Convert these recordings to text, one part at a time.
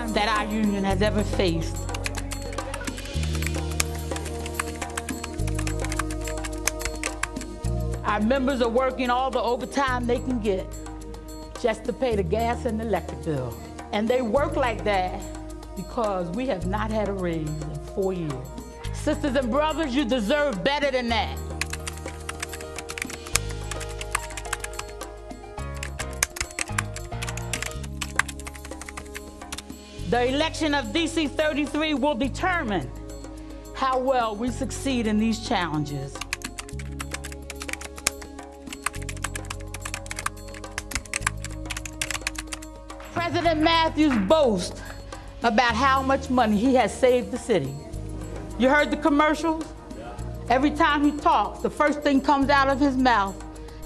time that our union has ever faced. Our members are working all the overtime they can get just to pay the gas and the electric bill. And they work like that because we have not had a raise in 4 years. Sisters and brothers, you deserve better than that. The election of DC 33 will determine how well we succeed in these challenges. President Matthews boasts about how much money he has saved the city. You heard the commercials? Every time he talks, the first thing comes out of his mouth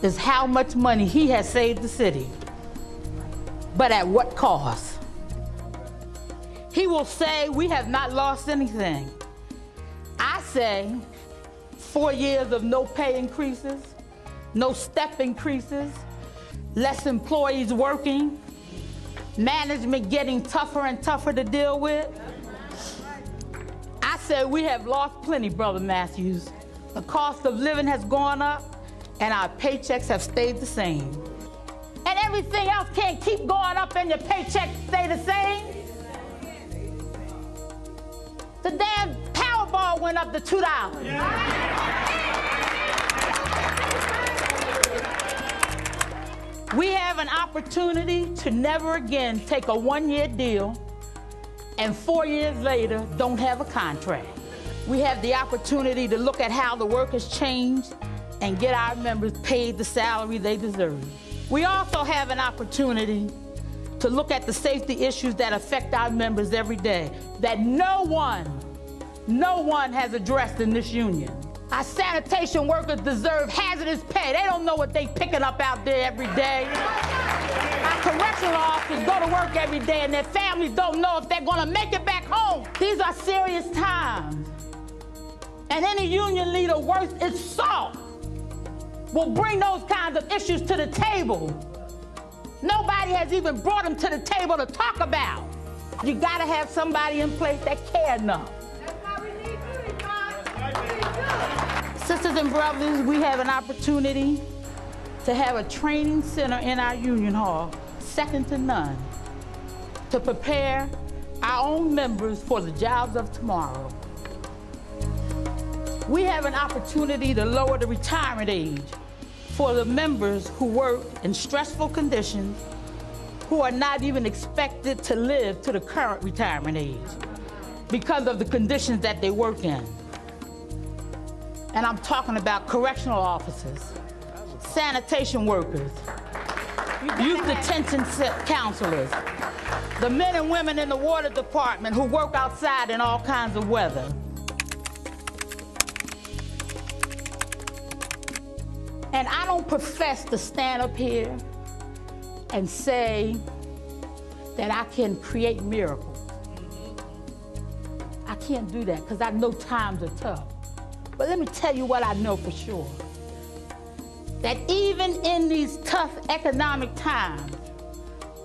is how much money he has saved the city. But at what cost? He will say we have not lost anything. I say 4 years of no pay increases, no step increases, less employees working, management getting tougher and tougher to deal with. I said we have lost plenty, Brother Matthews. The cost of living has gone up and our paychecks have stayed the same. And everything else can't keep going up and your paycheck stay the same. The damn Powerball went up to $2. We have an opportunity to never again take a one-year deal and 4 years later don't have a contract. We have the opportunity to look at how the work has changed and get our members paid the salary they deserve. We also have an opportunity to look at the safety issues that affect our members every day that no one has addressed in this union. Our sanitation workers deserve hazardous pay. They don't know what they're picking up out there every day. Our correctional officers go to work every day and their families don't know if they're gonna make it back home. These are serious times. And any union leader worth its salt will bring those kinds of issues to the table. Nobody has even brought them to the table to talk about. You gotta have somebody in place that cares enough. Sisters and brothers, we have an opportunity to have a training center in our union hall, second to none, to prepare our own members for the jobs of tomorrow. We have an opportunity to lower the retirement age for the members who work in stressful conditions, who are not even expected to live to the current retirement age because of the conditions that they work in. And I'm talking about correctional officers, sanitation workers, youth detention counselors, the men and women in the water department who work outside in all kinds of weather. And I don't profess to stand up here and say that I can create miracles. I can't do that because I know times are tough. But let me tell you what I know for sure. That even in these tough economic times,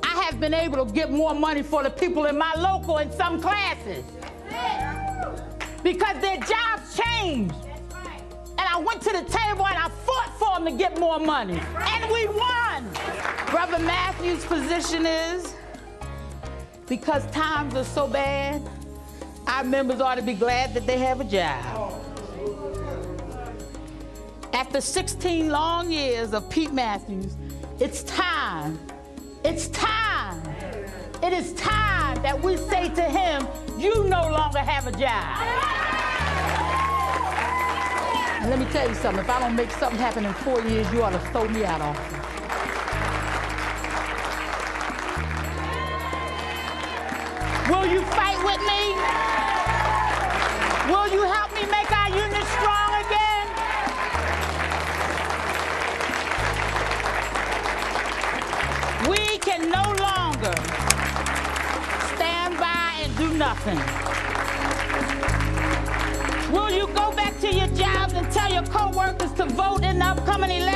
I have been able to get more money for the people in my local in some classes. Because their jobs changed. And I went to the table and I fought for them to get more money. And we won. Brother Matthews' position is, because times are so bad, our members ought to be glad that they have a job. After 16 long years of Pete Matthews, it's time. It is time that we say to him, you no longer have a job. And let me tell you something, if I don't make something happen in 4 years, you ought to throw me out office. Will you fight with me? Will you help me make our union strong again? We can no longer stand by and do nothing. Will you go back to your jobs and tell your co-workers to vote in the upcoming election?